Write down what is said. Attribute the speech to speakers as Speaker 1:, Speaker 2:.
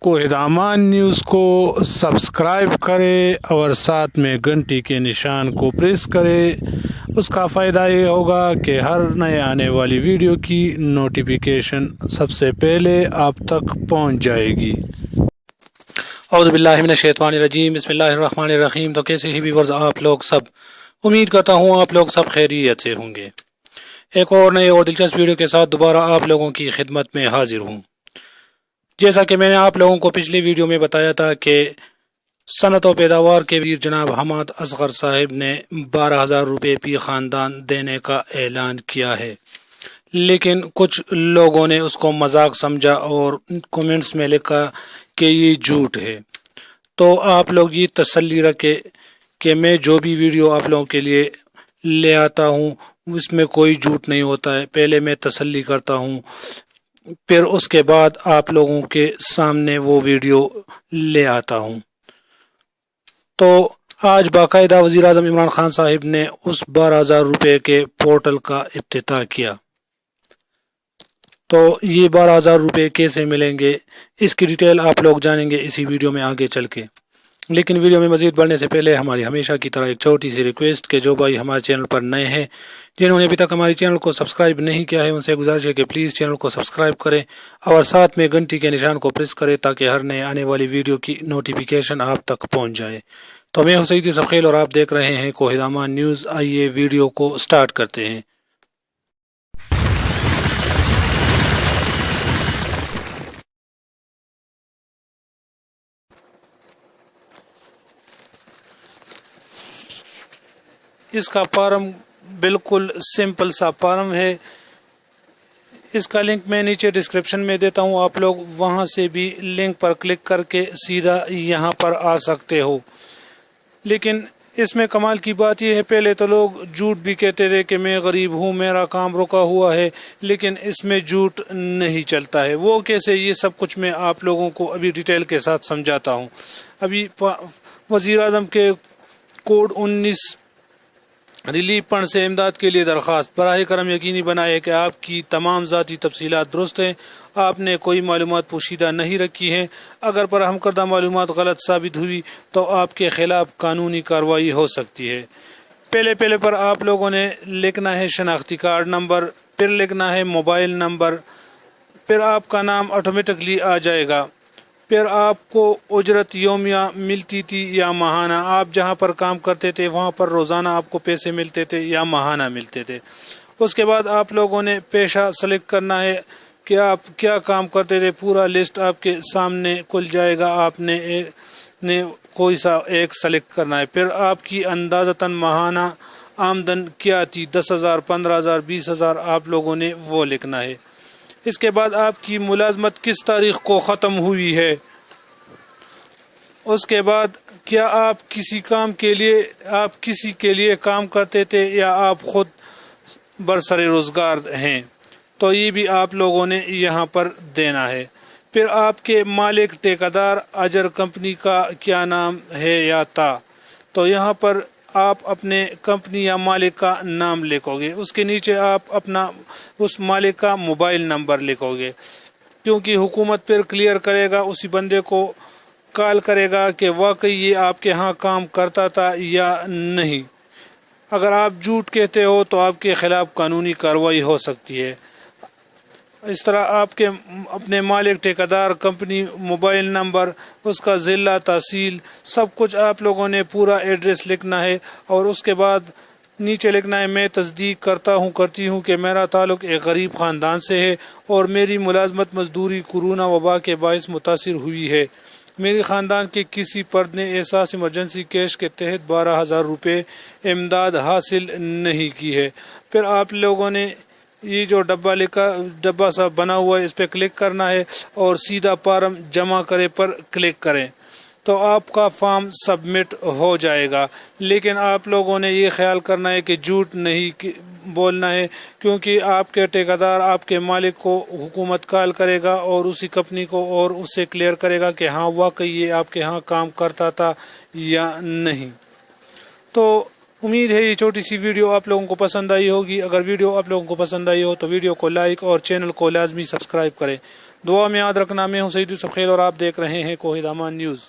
Speaker 1: कोहिदामान news को subscribe करें और साथ में घंटी के निशान को प्रेस करें। उसका फ़ायदा ये होगा कि हर नए आने वाली वीडियो की नोटिफिकेशन सबसे पहले आप तक पहुंच जाएगी।
Speaker 2: औज़ु बिल्लाहि मिनश शैतानिर रजीम, बिस्मिल्लाहिर रहमानिर रहीम। तो कैसे ही व्यूअर्स आप लोग सब, उम्मीद करता हूँ आप लोग सब खैरियत से होंगे। एक और नए और दिलचस्प वीडियो के साथ दोबारा आप लोगों की खिदमत में हाजिर हूँ। जैसा कि मैंने आप लोगों को पिछली वीडियो में बताया था कि सनत और पैदावार के वीर जनाब हमाद असगर साहिब ने 12,000 रुपये फी ख़ानदान देने का ऐलान किया है, लेकिन कुछ लोगों ने उसको मजाक समझा और कमेंट्स में लिखा कि ये झूठ है। तो आप लोग ये तसल्ली रखें कि मैं जो भी वीडियो आप लोगों के लिए ले आता हूँ उसमें कोई झूठ नहीं होता है। पहले मैं तसल्ली करता हूँ, फिर उसके बाद आप लोगों के सामने वो वीडियो ले आता हूँ। तो आज बाकायदा वज़ीर आज़म इमरान खान साहिब ने उस 12,000 रुपये के पोर्टल का इफ्तिताह किया। तो ये 12,000 रुपये कैसे मिलेंगे इसकी डिटेल आप लोग जानेंगे इसी वीडियो में आगे चल के। लेकिन वीडियो में मज़ीद बढ़ने से पहले हमारी हमेशा की तरह एक छोटी सी रिक्वेस्ट कि जो भाई हमारे चैनल पर नए हैं, जिन्होंने अभी तक हमारे चैनल को सब्सक्राइब नहीं किया है, उनसे गुजारिश है कि प्लीज़ चैनल को सब्सक्राइब करें और साथ में घंटी के निशान को प्रेस करें ताकि हर नए आने वाली वीडियो की नोटिफिकेशन आप तक पहुँच जाए। तो मैं हुसैन सखील और आप देख रहे हैं कोहिदामान न्यूज़। आइए वीडियो को स्टार्ट करते हैं। इसका फॉर्म बिल्कुल सिंपल सा फॉर्म है। इसका लिंक मैं नीचे डिस्क्रिप्शन में देता हूँ, आप लोग वहाँ से भी लिंक पर क्लिक करके सीधा यहाँ पर आ सकते हो। लेकिन इसमें कमाल की बात यह है, पहले तो लोग झूठ भी कहते थे कि मैं गरीब हूँ, मेरा काम रुका हुआ है, लेकिन इसमें झूठ नहीं चलता है। वो कैसे, ये सब कुछ मैं आप लोगों को अभी डिटेल के साथ समझाता हूँ। अभी वज़ीर आज़म के कोड 19 रिलीफ फंड से इमदाद के लिए दरख्वास्त। बराह करम यकीनी बनाए कि आपकी तमाम ज़ाती तफसीलात दुरुस्त हैं, आपने कोई मालूमात पोशीदा नहीं रखी हैं। अगर बराहम करदा मालूमात गलत साबित हुई तो आपके खिलाफ कानूनी कार्रवाई हो सकती है। पहले पर आप लोगों ने लिखना है शनाख्ती कार्ड नंबर, फिर लिखना है मोबाइल नंबर, फिर आपका नाम ऑटोमेटिकली आ जाएगा। फिर आपको उजरत योमिया मिलती थी या माहाना, आप जहां पर काम करते थे वहां पर रोज़ाना आपको पैसे मिलते थे या माहाना मिलते थे। उसके बाद आप लोगों ने पेशा सेलेक्ट करना है कि आप क्या काम करते थे, पूरा लिस्ट आपके सामने खुल जाएगा। आपने कोई सा एक सेलेक्ट करना है। फिर आपकी अंदाज़तन माहाना आमदन क्या थी, 10,000, 15,000, 20,000, आप लोगों ने वो लिखना है। इसके बाद आपकी मुलाजमत किस तारीख को ख़त्म हुई है। उसके बाद क्या आप किसी के लिए काम करते थे या आप खुद बरसरे रोज़गार हैं, तो ये भी आप लोगों ने यहाँ पर देना है। फिर आपके मालिक, ठेकेदार, अजर कंपनी का क्या नाम है या था, तो यहाँ पर आप अपने कंपनी या मालिक का नाम लिखोगे। उसके नीचे आप अपना उस मालिक का मोबाइल नंबर लिखोगे, क्योंकि हुकूमत फिर क्लियर करेगा, उसी बंदे को कॉल करेगा कि वाकई ये आपके यहाँ काम करता था या नहीं। अगर आप झूठ कहते हो तो आपके खिलाफ कानूनी कार्रवाई हो सकती है। इस तरह आपके अपने मालिक, ठेकेदार, कंपनी, मोबाइल नंबर, उसका ज़िला, तहसील, सब कुछ आप लोगों ने पूरा एड्रेस लिखना है। और उसके बाद नीचे लिखना है मैं तस्दीक करती हूँ कि मेरा ताल्लुक़ एक गरीब ख़ानदान से है और मेरी मुलाजमत मजदूरी कोरोना वबा के बायस मुतासिर हुई है। मेरे ख़ानदान के किसी फर्द ने एहसास इमरजेंसी कैश के तहत 12,000 रुपये इमदाद हासिल नहीं की है। फिर आप लोगों ने ये जो डब्बा सा बना हुआ है, इस पर क्लिक करना है और सीधा फॉर्म जमा करे पर क्लिक करें तो आपका फॉर्म सबमिट हो जाएगा। लेकिन आप लोगों ने ये ख्याल करना है कि झूठ नहीं बोलना है, क्योंकि आपके ठेकेदार, आपके मालिक को हुकूमत कॉल करेगा और उसी कंपनी को और उससे क्लियर करेगा कि हाँ वाकई ये आपके यहाँ काम करता था या नहीं। तो उम्मीद है ये छोटी सी वीडियो आप लोगों को पसंद आई होगी। अगर वीडियो आप लोगों को पसंद आई हो तो वीडियो को लाइक और चैनल को लाजमी सब्सक्राइब करें। دعا میں یاد رکھنا. میں ہوں سعید یوسف خیل اور آپ دیکھ رہے ہیں کوہید امان نیوز.